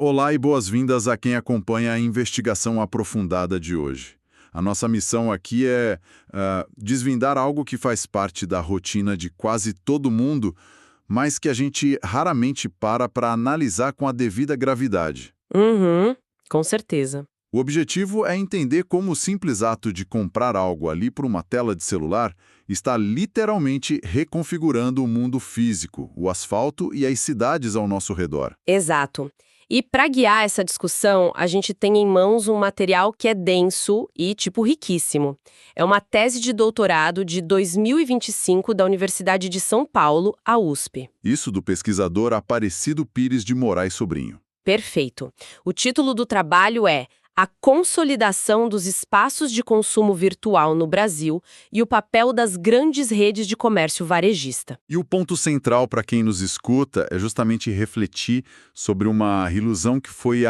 Olá e boas-vindas a quem acompanha a investigação aprofundada de hoje. A nossa missão aqui é desvendar algo que faz parte da rotina de quase todo mundo, mas que a gente raramente para analisar com a devida gravidade. Uhum, com certeza. O objetivo é entender como o simples ato de comprar algo ali por uma tela de celular está literalmente reconfigurando o mundo físico, o asfalto e as cidades ao nosso redor. Exato. E para guiar essa discussão, a gente tem em mãos um material que é denso e, tipo, riquíssimo. É uma tese de doutorado de 2025 da Universidade de São Paulo, a USP. Isso do pesquisador Aparecido Pires de Moraes Sobrinho. Perfeito. O título do trabalho é A Consolidação dos Espaços de Consumo Virtual no Brasil e o Papel das Grandes Redes de Comércio Varejista. E o ponto central para quem nos escuta é justamente refletir sobre uma ilusão que foi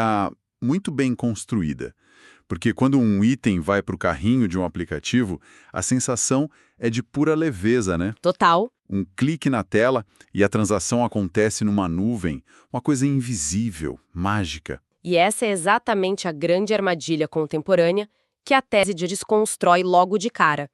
muito bem construída. Porque quando um item vai para o carrinho de um aplicativo, a sensação é de pura leveza, né? Total. Um clique na tela e a transação acontece numa nuvem, uma coisa invisível, mágica. E essa é exatamente a grande armadilha contemporânea que a tese desconstrói logo de cara.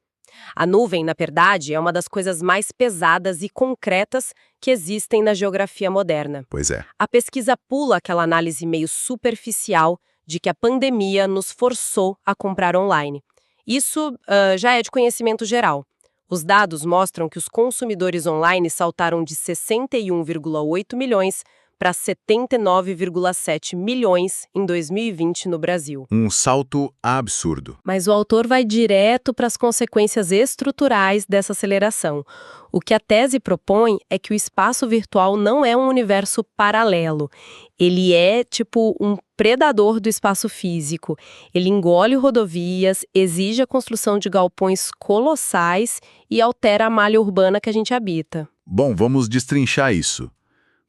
A nuvem, na verdade, é uma das coisas mais pesadas e concretas que existem na geografia moderna. Pois é. A pesquisa pula aquela análise meio superficial de que a pandemia nos forçou a comprar online. Isso já é de conhecimento geral. Os dados mostram que os consumidores online saltaram de 61,8 milhões para 79,7 milhões em 2020 no Brasil. Um salto absurdo. Mas o autor vai direto para as consequências estruturais dessa aceleração. O que a tese propõe é que o espaço virtual não é um universo paralelo. Ele é, tipo, um predador do espaço físico. Ele engole rodovias, exige a construção de galpões colossais e altera a malha urbana que a gente habita. Bom, vamos destrinchar isso.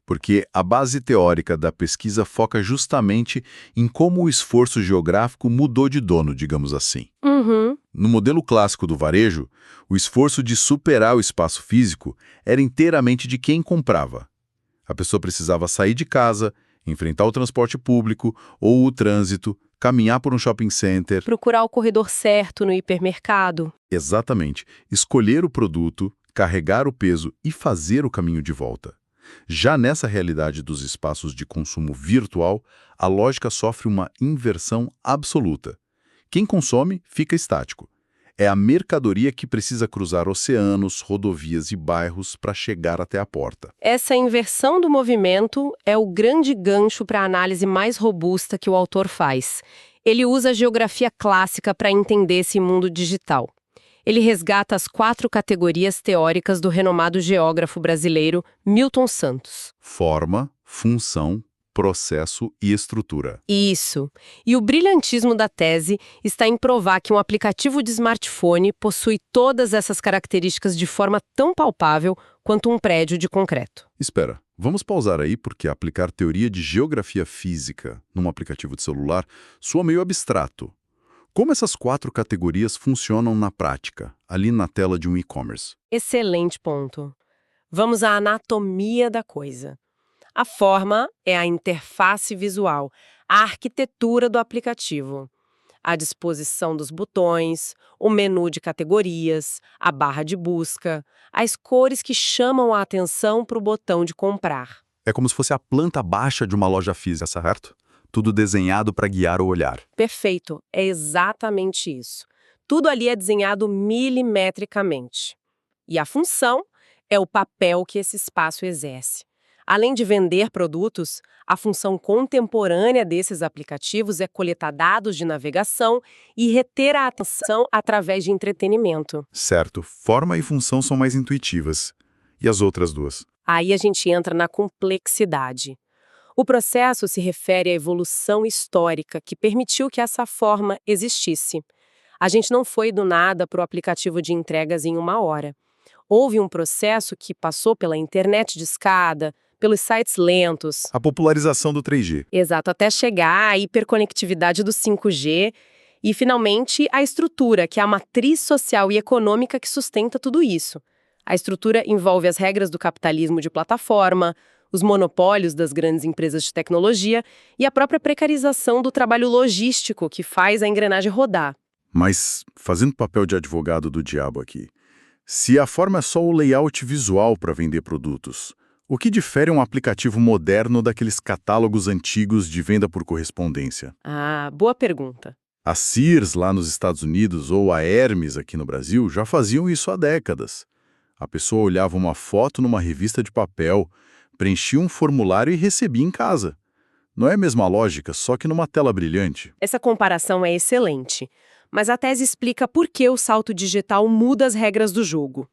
Porque a base teórica da pesquisa foca justamente em como o esforço geográfico mudou de dono, digamos assim. Uhum. No modelo clássico do varejo, o esforço de superar o espaço físico era inteiramente de quem comprava. A pessoa precisava sair de casa, enfrentar o transporte público ou o trânsito, caminhar por um shopping center. Procurar o corredor certo no hipermercado. Exatamente. Escolher o produto, carregar o peso e fazer o caminho de volta. Já nessa realidade dos espaços de consumo virtual, a lógica sofre uma inversão absoluta. Quem consome fica estático. É a mercadoria que precisa cruzar oceanos, rodovias e bairros para chegar até a porta. Essa inversão do movimento é o grande gancho para a análise mais robusta que o autor faz. Ele usa a geografia clássica para entender esse mundo digital. Ele resgata as 4 categorias teóricas do renomado geógrafo brasileiro Milton Santos. Forma, função, processo e estrutura. Isso. E o brilhantismo da tese está em provar que um aplicativo de smartphone possui todas essas características de forma tão palpável quanto um prédio de concreto. Espera, vamos pausar aí porque aplicar teoria de geografia física num aplicativo de celular soa meio abstrato. Como essas 4 categorias funcionam na prática, ali na tela de um e-commerce? Excelente ponto. Vamos à anatomia da coisa. A forma é a interface visual, a arquitetura do aplicativo. A disposição dos botões, o menu de categorias, a barra de busca, as cores que chamam a atenção para o botão de comprar. É como se fosse a planta baixa de uma loja física, certo? Tudo desenhado para guiar o olhar. Perfeito, é exatamente isso. Tudo ali é desenhado milimetricamente. E a função é o papel que esse espaço exerce. Além de vender produtos, a função contemporânea desses aplicativos é coletar dados de navegação e reter a atenção através de entretenimento. Certo, forma e função são mais intuitivas. E as outras duas? Aí a gente entra na complexidade. O processo se refere à evolução histórica que permitiu que essa forma existisse. A gente não foi do nada para o aplicativo de entregas em 1 hora. Houve um processo que passou pela internet discada, pelos sites lentos. A popularização do 3G. Exato, até chegar à hiperconectividade do 5G e, finalmente, a estrutura, que é a matriz social e econômica que sustenta tudo isso. A estrutura envolve as regras do capitalismo de plataforma, os monopólios das grandes empresas de tecnologia e a própria precarização do trabalho logístico que faz a engrenagem rodar. Mas, fazendo papel de advogado do diabo aqui, se a forma é só o layout visual para vender produtos, o que difere um aplicativo moderno daqueles catálogos antigos de venda por correspondência? Ah, boa pergunta. A Sears, lá nos Estados Unidos, ou a Hermes, aqui no Brasil, já faziam isso há décadas. A pessoa olhava uma foto numa revista de papel, preenchia um formulário e recebia em casa. Não é a mesma lógica, só que numa tela brilhante. Essa comparação é excelente, mas a tese explica por que o salto digital muda as regras do jogo.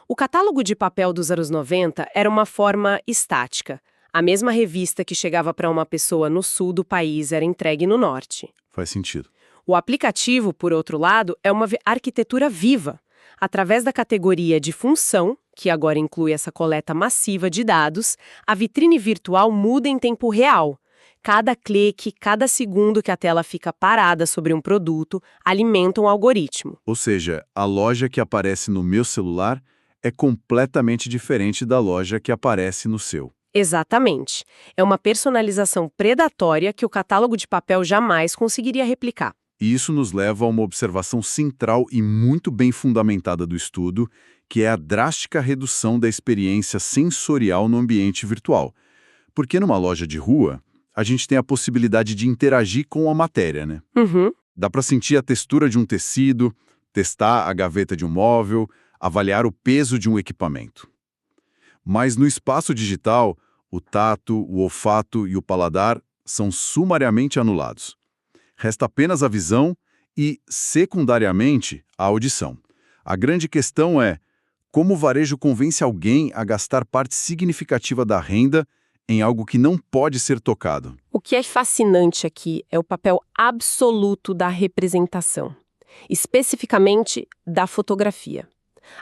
O catálogo de papel dos anos 90 era uma forma estática. A mesma revista que chegava para uma pessoa no sul do país era entregue no norte. Faz sentido. O aplicativo, por outro lado, é uma arquitetura viva. Através da categoria de função, que agora inclui essa coleta massiva de dados, a vitrine virtual muda em tempo real. Cada clique, cada segundo que a tela fica parada sobre um produto, alimenta um algoritmo. Ou seja, a loja que aparece no meu celular é completamente diferente da loja que aparece no seu. Exatamente. É uma personalização predatória que o catálogo de papel jamais conseguiria replicar. E isso nos leva a uma observação central e muito bem fundamentada do estudo, que é a drástica redução da experiência sensorial no ambiente virtual. Porque numa loja de rua, a gente tem a possibilidade de interagir com a matéria, né? Uhum. Dá para sentir a textura de um tecido, testar a gaveta de um móvel, avaliar o peso de um equipamento. Mas no espaço digital, o tato, o olfato e o paladar são sumariamente anulados. Resta apenas a visão e, secundariamente, a audição. A grande questão é como o varejo convence alguém a gastar parte significativa da renda em algo que não pode ser tocado. O que é fascinante aqui é o papel absoluto da representação, especificamente da fotografia.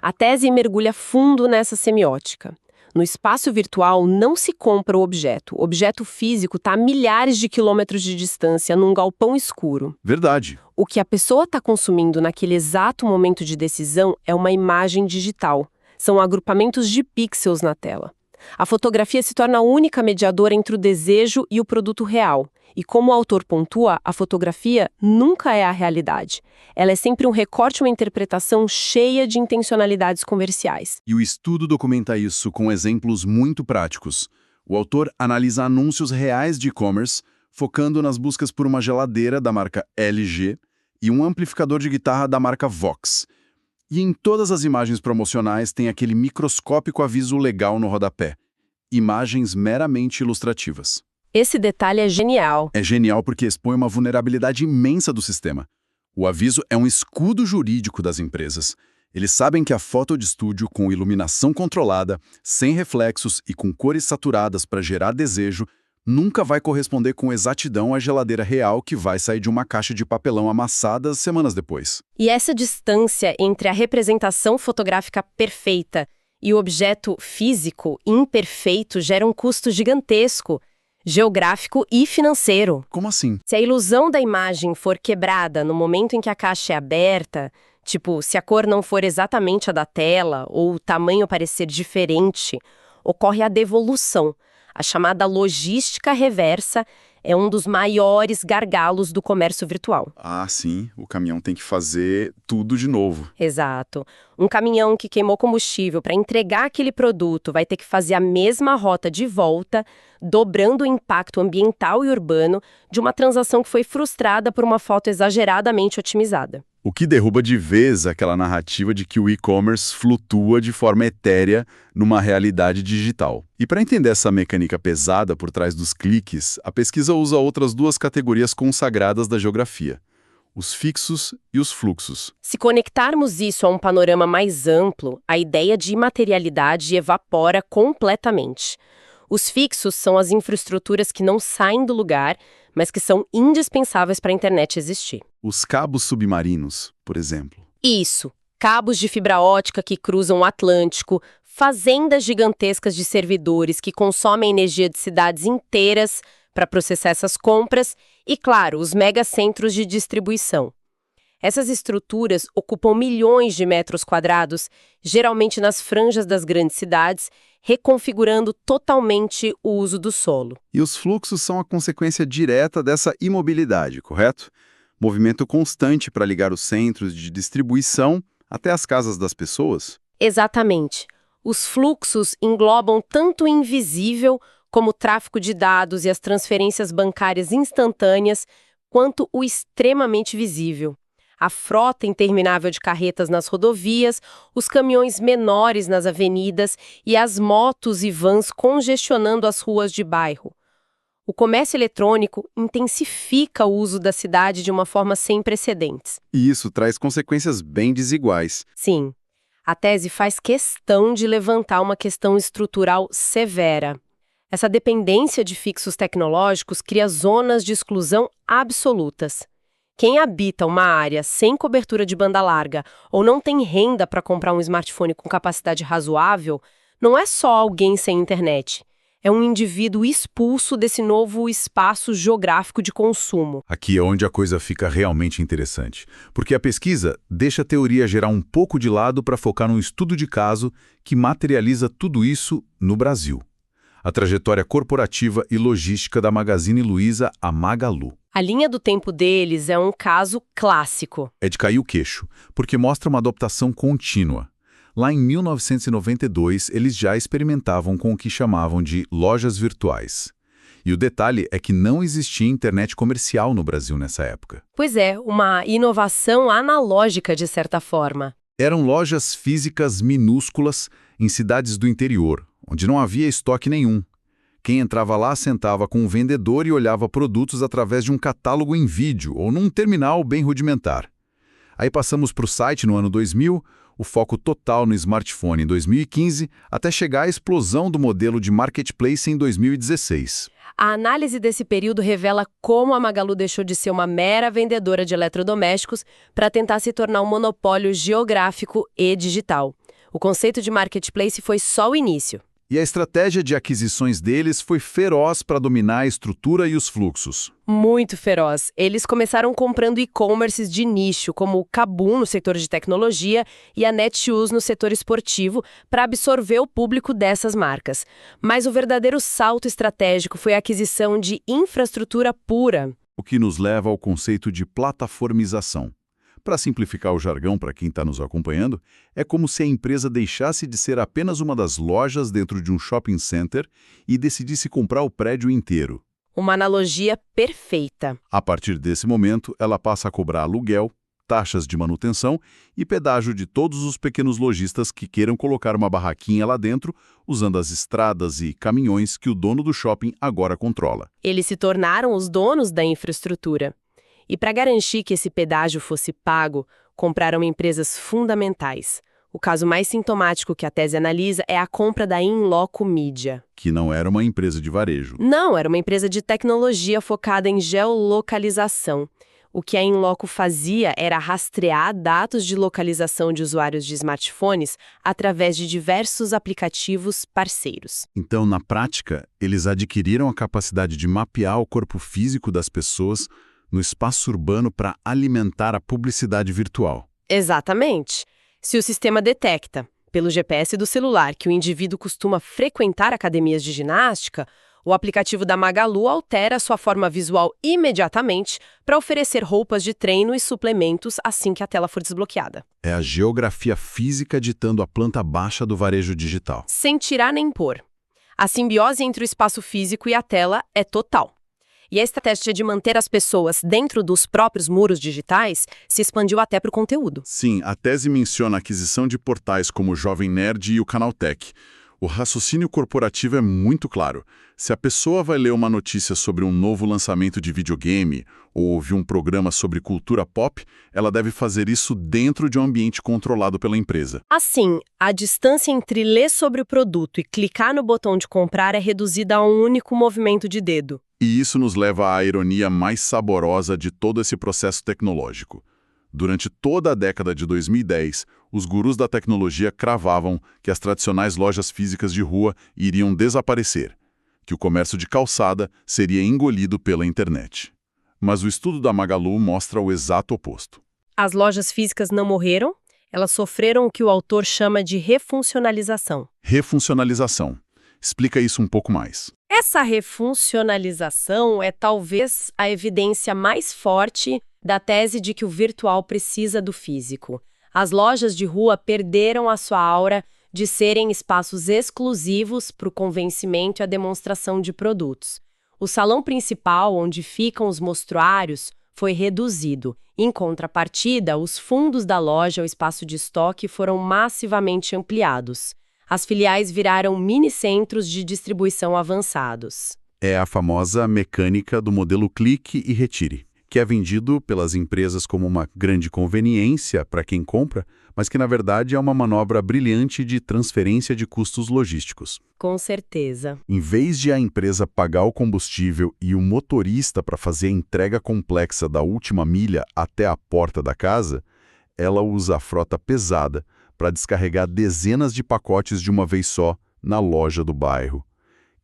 A tese mergulha fundo nessa semiótica. No espaço virtual não se compra o objeto físico está a milhares de quilômetros de distância num galpão escuro. Verdade. O que a pessoa está consumindo naquele exato momento de decisão é uma imagem digital. São agrupamentos de pixels na tela. A fotografia se torna a única mediadora entre o desejo e o produto real. E como o autor pontua, a fotografia nunca é a realidade. Ela é sempre um recorte, uma interpretação cheia de intencionalidades comerciais. E o estudo documenta isso com exemplos muito práticos. O autor analisa anúncios reais de e-commerce, focando nas buscas por uma geladeira da marca LG e um amplificador de guitarra da marca Vox. E em todas as imagens promocionais tem aquele microscópico aviso legal no rodapé. Imagens meramente ilustrativas. Esse detalhe é genial. É genial porque expõe uma vulnerabilidade imensa do sistema. O aviso é um escudo jurídico das empresas. Eles sabem que a foto de estúdio com iluminação controlada, sem reflexos e com cores saturadas para gerar desejo, nunca vai corresponder com exatidão à geladeira real que vai sair de uma caixa de papelão amassada semanas depois. E essa distância entre a representação fotográfica perfeita e o objeto físico imperfeito gera um custo gigantesco, geográfico e financeiro. Como assim? Se a ilusão da imagem for quebrada no momento em que a caixa é aberta, tipo, se a cor não for exatamente a da tela ou o tamanho parecer diferente, ocorre a devolução. A chamada logística reversa é um dos maiores gargalos do comércio virtual. Ah, sim. O caminhão tem que fazer tudo de novo. Exato. Um caminhão que queimou combustível para entregar aquele produto vai ter que fazer a mesma rota de volta, dobrando o impacto ambiental e urbano de uma transação que foi frustrada por uma foto exageradamente otimizada. O que derruba de vez aquela narrativa de que o e-commerce flutua de forma etérea numa realidade digital. E para entender essa mecânica pesada por trás dos cliques, a pesquisa usa outras duas categorias consagradas da geografia: os fixos e os fluxos. Se conectarmos isso a um panorama mais amplo, a ideia de imaterialidade evapora completamente. Os fixos são as infraestruturas que não saem do lugar, mas que são indispensáveis para a internet existir. Os cabos submarinos, por exemplo. Isso. Cabos de fibra ótica que cruzam o Atlântico, fazendas gigantescas de servidores que consomem energia de cidades inteiras para processar essas compras e, claro, os megacentros de distribuição. Essas estruturas ocupam milhões de metros quadrados, geralmente nas franjas das grandes cidades, reconfigurando totalmente o uso do solo. E os fluxos são a consequência direta dessa imobilidade, correto? Movimento constante para ligar os centros de distribuição até as casas das pessoas? Exatamente. Os fluxos englobam tanto o invisível, como o tráfego de dados e as transferências bancárias instantâneas, quanto o extremamente visível. A frota interminável de carretas nas rodovias, os caminhões menores nas avenidas e as motos e vans congestionando as ruas de bairro. O comércio eletrônico intensifica o uso da cidade de uma forma sem precedentes. E isso traz consequências bem desiguais. Sim, a tese faz questão de levantar uma questão estrutural severa. Essa dependência de fixos tecnológicos cria zonas de exclusão absolutas. Quem habita uma área sem cobertura de banda larga ou não tem renda para comprar um smartphone com capacidade razoável, não é só alguém sem internet. É um indivíduo expulso desse novo espaço geográfico de consumo. Aqui é onde a coisa fica realmente interessante, porque a pesquisa deixa a teoria geral um pouco de lado para focar num estudo de caso que materializa tudo isso no Brasil. A trajetória corporativa e logística da Magazine Luiza, a Magalu. A linha do tempo deles é um caso clássico. É de cair o queixo, porque mostra uma adaptação contínua. Lá em 1992, eles já experimentavam com o que chamavam de lojas virtuais. E o detalhe é que não existia internet comercial no Brasil nessa época. Pois é, uma inovação analógica de certa forma. Eram lojas físicas minúsculas em cidades do interior, onde não havia estoque nenhum. Quem entrava lá sentava com um vendedor e olhava produtos através de um catálogo em vídeo ou num terminal bem rudimentar. Aí passamos para o site no ano 2000, o foco total no smartphone em 2015, até chegar à explosão do modelo de marketplace em 2016. A análise desse período revela como a Magalu deixou de ser uma mera vendedora de eletrodomésticos para tentar se tornar um monopólio geográfico e digital. O conceito de marketplace foi só o início. E a estratégia de aquisições deles foi feroz para dominar a estrutura e os fluxos. Muito feroz. Eles começaram comprando e-commerces de nicho, como o Kabum no setor de tecnologia e a Netshoes no setor esportivo, para absorver o público dessas marcas. Mas o verdadeiro salto estratégico foi a aquisição de infraestrutura pura. O que nos leva ao conceito de plataformização. Para simplificar o jargão para quem está nos acompanhando, é como se a empresa deixasse de ser apenas uma das lojas dentro de um shopping center e decidisse comprar o prédio inteiro. Uma analogia perfeita. A partir desse momento, ela passa a cobrar aluguel, taxas de manutenção e pedágio de todos os pequenos lojistas que queiram colocar uma barraquinha lá dentro, usando as estradas e caminhões que o dono do shopping agora controla. Eles se tornaram os donos da infraestrutura. E para garantir que esse pedágio fosse pago, compraram empresas fundamentais. O caso mais sintomático que a tese analisa é a compra da Inloco Media. Que não era uma empresa de varejo. Não, era uma empresa de tecnologia focada em geolocalização. O que a Inloco fazia era rastrear dados de localização de usuários de smartphones através de diversos aplicativos parceiros. Então, na prática, eles adquiriram a capacidade de mapear o corpo físico das pessoas no espaço urbano para alimentar a publicidade virtual. Exatamente. Se o sistema detecta, pelo GPS do celular, que o indivíduo costuma frequentar academias de ginástica, o aplicativo da Magalu altera sua forma visual imediatamente para oferecer roupas de treino e suplementos assim que a tela for desbloqueada. É a geografia física ditando a planta baixa do varejo digital. Sem tirar nem pôr. A simbiose entre o espaço físico e a tela é total. E a estratégia de manter as pessoas dentro dos próprios muros digitais se expandiu até para o conteúdo. Sim, a tese menciona a aquisição de portais como o Jovem Nerd e o Canaltech. O raciocínio corporativo é muito claro. Se a pessoa vai ler uma notícia sobre um novo lançamento de videogame ou ouvir um programa sobre cultura pop, ela deve fazer isso dentro de um ambiente controlado pela empresa. Assim, a distância entre ler sobre o produto e clicar no botão de comprar é reduzida a um único movimento de dedo. E isso nos leva à ironia mais saborosa de todo esse processo tecnológico. Durante toda a década de 2010, os gurus da tecnologia cravavam que as tradicionais lojas físicas de rua iriam desaparecer, que o comércio de calçada seria engolido pela internet. Mas o estudo da Magalu mostra o exato oposto. As lojas físicas não morreram, elas sofreram o que o autor chama de refuncionalização. Refuncionalização. Explica isso um pouco mais. Essa refuncionalização é talvez a evidência mais forte da tese de que o virtual precisa do físico. As lojas de rua perderam a sua aura de serem espaços exclusivos para o convencimento e a demonstração de produtos. O salão principal, onde ficam os mostruários, foi reduzido. Em contrapartida, os fundos da loja, o espaço de estoque, foram massivamente ampliados. As filiais viraram mini-centros de distribuição avançados. É a famosa mecânica do modelo clique e retire, que é vendido pelas empresas como uma grande conveniência para quem compra, mas que na verdade é uma manobra brilhante de transferência de custos logísticos. Com certeza. Em vez de a empresa pagar o combustível e o motorista para fazer a entrega complexa da última milha até a porta da casa, ela usa a frota pesada para descarregar dezenas de pacotes de uma vez só na loja do bairro.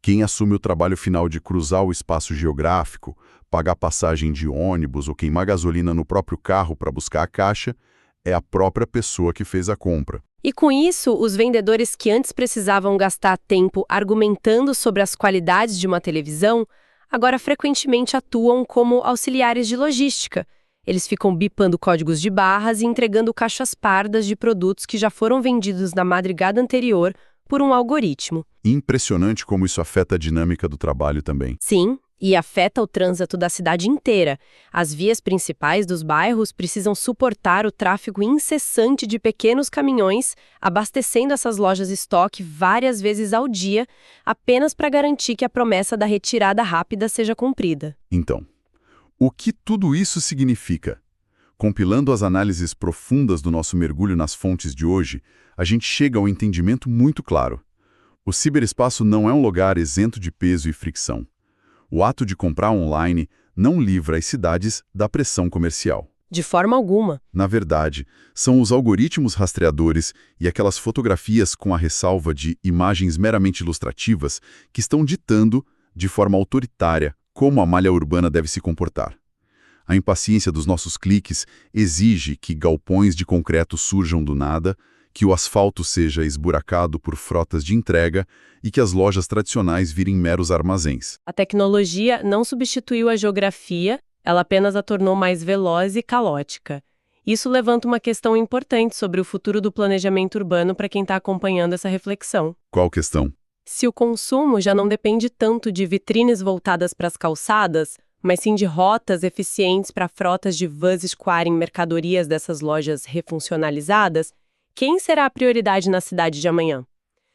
Quem assume o trabalho final de cruzar o espaço geográfico, pagar passagem de ônibus ou queimar gasolina no próprio carro para buscar a caixa, é a própria pessoa que fez a compra. E com isso, os vendedores que antes precisavam gastar tempo argumentando sobre as qualidades de uma televisão, agora frequentemente atuam como auxiliares de logística. Eles ficam bipando códigos de barras e entregando caixas pardas de produtos que já foram vendidos na madrugada anterior por um algoritmo. Impressionante como isso afeta a dinâmica do trabalho também. Sim, e afeta o trânsito da cidade inteira. As vias principais dos bairros precisam suportar o tráfego incessante de pequenos caminhões, abastecendo essas lojas estoque várias vezes ao dia, apenas para garantir que a promessa da retirada rápida seja cumprida. Então, o que tudo isso significa? Compilando as análises profundas do nosso mergulho nas fontes de hoje, a gente chega a um entendimento muito claro. O ciberespaço não é um lugar isento de peso e fricção. O ato de comprar online não livra as cidades da pressão comercial. De forma alguma. Na verdade, são os algoritmos rastreadores e aquelas fotografias com a ressalva de imagens meramente ilustrativas que estão ditando, de forma autoritária, como a malha urbana deve se comportar. A impaciência dos nossos cliques exige que galpões de concreto surjam do nada, que o asfalto seja esburacado por frotas de entrega e que as lojas tradicionais virem meros armazéns. A tecnologia não substituiu a geografia, ela apenas a tornou mais veloz e caótica. Isso levanta uma questão importante sobre o futuro do planejamento urbano para quem está acompanhando essa reflexão. Qual questão? Se o consumo já não depende tanto de vitrines voltadas para as calçadas, mas sim de rotas eficientes para frotas de vans escoarem mercadorias dessas lojas refuncionalizadas, quem será a prioridade na cidade de amanhã?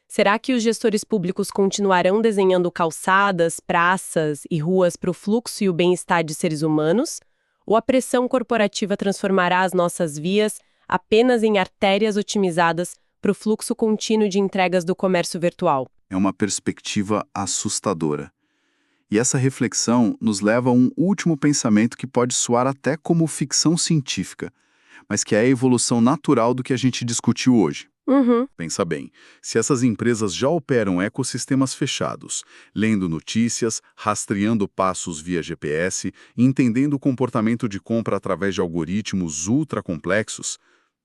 Será que os gestores públicos continuarão desenhando calçadas, praças e ruas para o fluxo e o bem-estar de seres humanos? Ou a pressão corporativa transformará as nossas vias apenas em artérias otimizadas para o fluxo contínuo de entregas do comércio virtual? É uma perspectiva assustadora. E essa reflexão nos leva a um último pensamento que pode soar até como ficção científica, mas que é a evolução natural do que a gente discutiu hoje. Pensa bem, se essas empresas já operam ecossistemas fechados, lendo notícias, rastreando passos via GPS, entendendo o comportamento de compra através de algoritmos ultra complexos,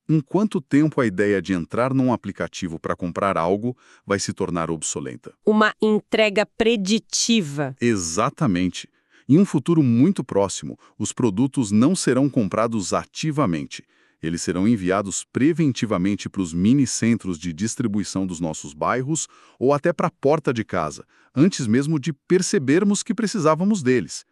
em quanto tempo a ideia de entrar num aplicativo para comprar algo vai se tornar obsoleta? Uma entrega preditiva. Exatamente. Em um futuro muito próximo, os produtos não serão comprados ativamente. Eles serão enviados preventivamente para os mini-centros de distribuição dos nossos bairros ou até para a porta de casa, antes mesmo de percebermos que precisávamos deles.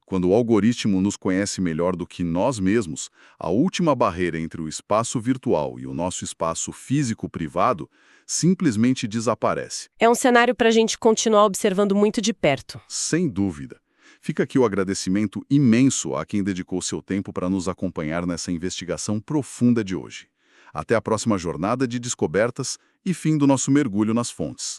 Quando o algoritmo nos conhece melhor do que nós mesmos, a última barreira entre o espaço virtual e o nosso espaço físico-privado simplesmente desaparece. É um cenário para a gente continuar observando muito de perto. Sem dúvida. Fica aqui o agradecimento imenso a quem dedicou seu tempo para nos acompanhar nessa investigação profunda de hoje. Até a próxima jornada de descobertas e fim do nosso mergulho nas fontes.